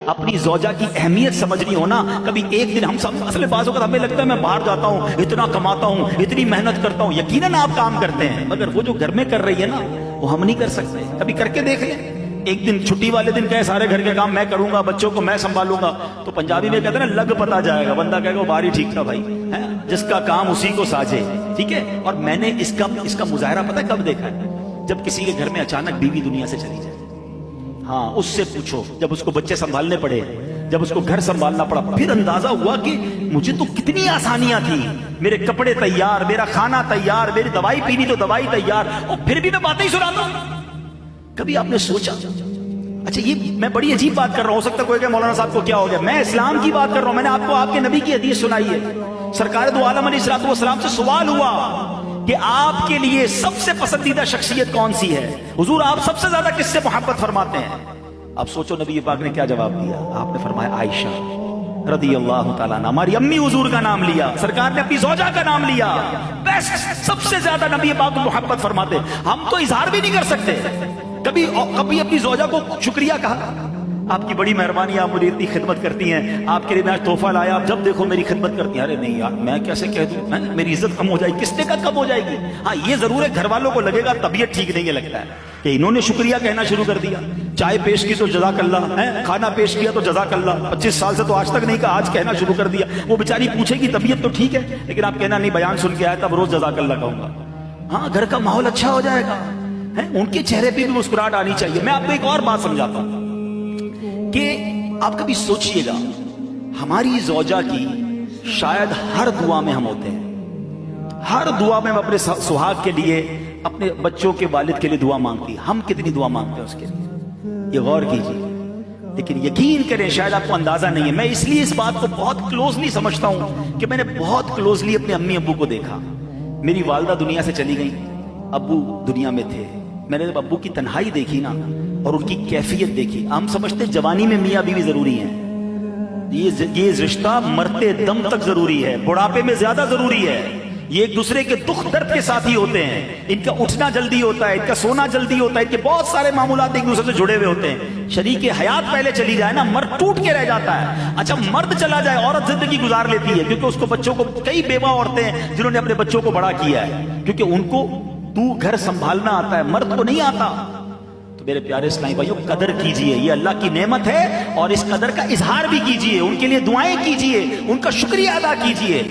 अपनी ज़ौजा की अहमियत समझनी हो ना, कभी एक दिन हम सब असल बात होकर हमें लगता है मैं बाहर जाता हूँ, इतना कमाता हूँ, इतनी मेहनत करता हूँ। यकीनन आप काम करते हैं, मगर वो जो घर में कर रही है ना, वो हम नहीं कर सकते। कभी करके देख लें। एक दिन छुट्टी वाले दिन कहे सारे घर के काम मैं करूंगा, बच्चों को मैं संभालूंगा, तो पंजाबी में कहते हैं ना, लग पता जाएगा। बंदा कहेगा बारी ठीक था भाई, है जिसका काम उसी को साझे। ठीक है। और मैंने इसका मुजाहरा पता है कब देखा है? जब किसी के घर में अचानक बीवी दुनिया से चली जाए। हाँ, उससे पूछो, जब उसको बच्चे संभालने पड़े, जब उसको घर संभालना पड़ा, फिर अंदाजा हुआ कि मुझे तो कितनी आसानियां थी। मेरे कपड़े तैयार, मेरा खाना तैयार, मेरी दवाई पीनी तो दवाई तैयार, और फिर भी मैं बातें ही सुनाता हूं। कभी आपने सोचा? अच्छा, ये मैं बड़ी अजीब बात कर रहा हूं, हो सकता है कोई कहे मौलाना साहब को क्या हो गया। मैं इस्लाम की बात कर रहा हूं। मैंने आपको आपके नबी की हदीस सुनाई है। सरकार दो आलम अलैहिस्सलाम से सवाल हुआ कि आपके लिए सबसे पसंदीदा शख्सियत कौन सी है? हुजूर, आप सबसे ज्यादा किससे मोहब्बत फरमाते हैं? आप सोचो नबी पाक ने क्या जवाब दिया। आपने फरमाया आयशा रदी अल्लाह ताला अन्हा। हमारी अम्मी हुजूर का नाम लिया, सरकार ने अपनी ज़ौजा का नाम लिया। बेस्ट, सबसे ज्यादा नबी पाक को मोहब्बत फरमाते। हम तो इजहार भी नहीं कर सकते। कभी अपनी ज़ौजा को शुक्रिया कहा, आपकी बड़ी मेहरबानी, आप मुझे इतनी खिदमत करती हैं, आपके लिए मैं आज तोहफा लाया, आप जब देखो मेरी खिदमत करती हैं। अरे नहीं यार, मैं कैसे कह दूं, मेरी इज्जत कम हो जाएगी। किसने का कब हो जाएगी? हाँ, ये जरूर है, घर वालों को लगेगा तबीयत ठीक नहीं है, लगता है कि इन्होंने शुक्रिया कहना शुरू कर दिया। चाय पेश की तो जज़ाकल्लाह, है खाना पेश किया तो जज़ाकल्लाह। 25 साल से तो आज तक नहीं कहा, आज कहना शुरू कर दिया। वो बेचारी पूछेगी तबीयत तो ठीक है, लेकिन आप कहना नहीं, बयान सुन के आया तब रोज जज़ाकल्लाह कहूंगा। हाँ, घर का माहौल अच्छा हो जाएगा, है उनके चेहरे पे भी मुस्कुराहट आनी चाहिए। मैं आपको एक और बात समझाता हूं कि आप कभी सोचिएगा, हमारी ज़ौजा की शायद हर दुआ में हम होते हैं। हर दुआ में हम अपने सुहाग के लिए, अपने बच्चों के वालिद के लिए दुआ मांगती। हम कितनी दुआ मांगते हैं उसके लिए, ये गौर कीजिए। लेकिन यकीन करें, शायद आपको अंदाजा नहीं है। मैं इसलिए इस बात को बहुत क्लोजली समझता हूं कि मैंने बहुत क्लोजली अपने अम्मी अब्बू को देखा। मेरी वालदा दुनिया से चली गई, अब्बू दुनिया में थे। मैंने जब अब्बू की तन्हाई देखी ना, और उनकी कैफियत देखी। हम समझते जवानी में मियाँ बीवी जरूरी है, ये रिश्ता मरते दम तक जरूरी है, बुढ़ापे में ज्यादा जरूरी है। ये एक दूसरे के दुख दर्द के साथी होते हैं। इनका उठना जल्दी होता है, इनका सोना जल्दी होता है, इनके बहुत सारे मामूलात एक दूसरे से जुड़े हुए होते हैं। शरीके हयात पहले चली जाए ना, मर्द टूट के रह जाता है। अच्छा, मर्द चला जाए, औरत जिंदगी गुजार लेती है, क्योंकि उसको बच्चों को, कई बेवा औरतें हैं जिन्होंने अपने बच्चों को बड़ा किया है, क्योंकि उनको तू घर संभालना आता है, मर्द को नहीं आता। तो मेरे प्यारे इस्लामी भाइयों, कदर कीजिए, ये अल्लाह की नेमत है, और इस कदर का इजहार भी कीजिए, उनके लिए दुआएं कीजिए, उनका शुक्रिया अदा कीजिए।